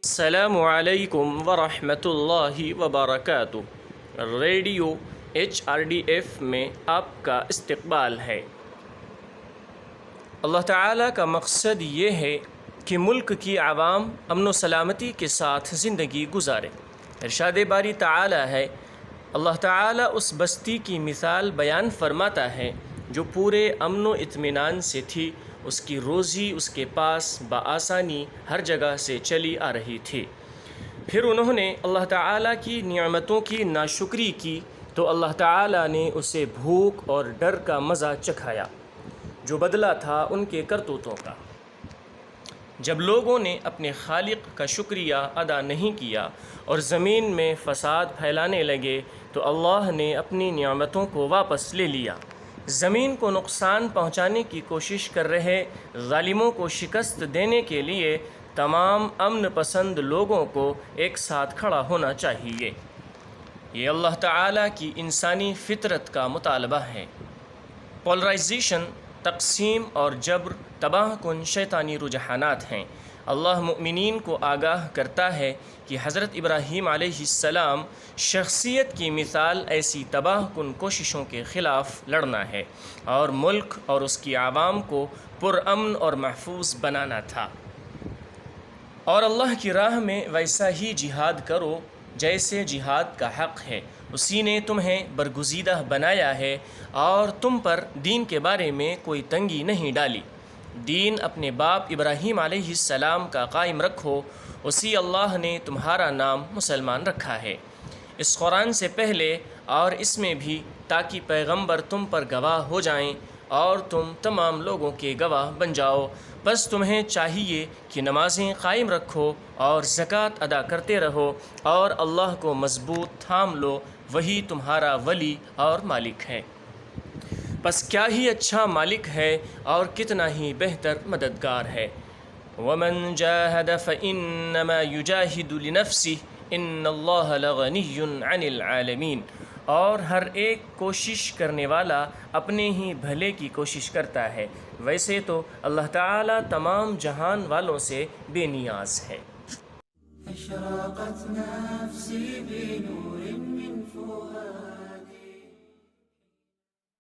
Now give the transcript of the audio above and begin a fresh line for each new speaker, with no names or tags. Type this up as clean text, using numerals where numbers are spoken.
السلام علیکم ورحمۃ اللہ وبرکاتہ۔ ریڈیو HRDF میں آپ کا استقبال ہے۔ اللہ تعالیٰ کا مقصد یہ ہے کہ ملک کی عوام امن و سلامتی کے ساتھ زندگی گزارے۔ ارشاد باری تعالیٰ ہے، اللہ تعالیٰ اس بستی کی مثال بیان فرماتا ہے جو پورے امن و اطمینان سے تھی، اس کی روزی اس کے پاس بآسانی ہر جگہ سے چلی آ رہی تھی۔ پھر انہوں نے اللہ تعالیٰ کی نعمتوں کی ناشکری کی تو اللہ تعالیٰ نے اسے بھوک اور ڈر کا مزہ چکھایا، جو بدلہ تھا ان کے کرتوتوں کا۔ جب لوگوں نے اپنے خالق کا شکریہ ادا نہیں کیا اور زمین میں فساد پھیلانے لگے تو اللہ نے اپنی نعمتوں کو واپس لے لیا۔ زمین کو نقصان پہنچانے کی کوشش کر رہے ظالموں کو شکست دینے کے لیے تمام امن پسند لوگوں کو ایک ساتھ کھڑا ہونا چاہیے۔ یہ اللہ تعالیٰ کی انسانی فطرت کا مطالبہ ہے۔ پولرائزیشن، تقسیم اور جبر تباہ کن شیطانی رجحانات ہیں۔ اللہ مؤمنین کو آگاہ کرتا ہے کہ حضرت ابراہیم علیہ السلام شخصیت کی مثال ایسی تباہ کن کوششوں کے خلاف لڑنا ہے اور ملک اور اس کی عوام کو پرامن اور محفوظ بنانا تھا۔ اور اللہ کی راہ میں ویسا ہی جہاد کرو جیسے جہاد کا حق ہے۔ اسی نے تمہیں برگزیدہ بنایا ہے اور تم پر دین کے بارے میں کوئی تنگی نہیں ڈالی۔ دین اپنے باپ ابراہیم علیہ السلام کا قائم رکھو، اسی اللہ نے تمہارا نام مسلمان رکھا ہے، اس قرآن سے پہلے اور اس میں بھی، تاکہ پیغمبر تم پر گواہ ہو جائیں اور تم تمام لوگوں کے گواہ بن جاؤ۔ بس تمہیں چاہیے کہ نمازیں قائم رکھو اور زکوٰۃ ادا کرتے رہو اور اللہ کو مضبوط تھام لو، وہی تمہارا ولی اور مالک ہے۔ بس کیا ہی اچھا مالک ہے اور کتنا ہی بہتر مددگار ہے۔ وَمَن جَاهَدَ فَإِنَّمَا يُجَاهِدُ لِنَفْسِهِ إِنَّ اللَّهَ لَغَنِيٌّ عَنِ الْعَالَمِينَ۔ اور ہر ایک کوشش کرنے والا اپنے ہی بھلے کی کوشش کرتا ہے، ویسے تو اللہ تعالیٰ تمام جہان والوں سے بے نیاز ہے۔ اشرقت نفسی بنور من فؤاد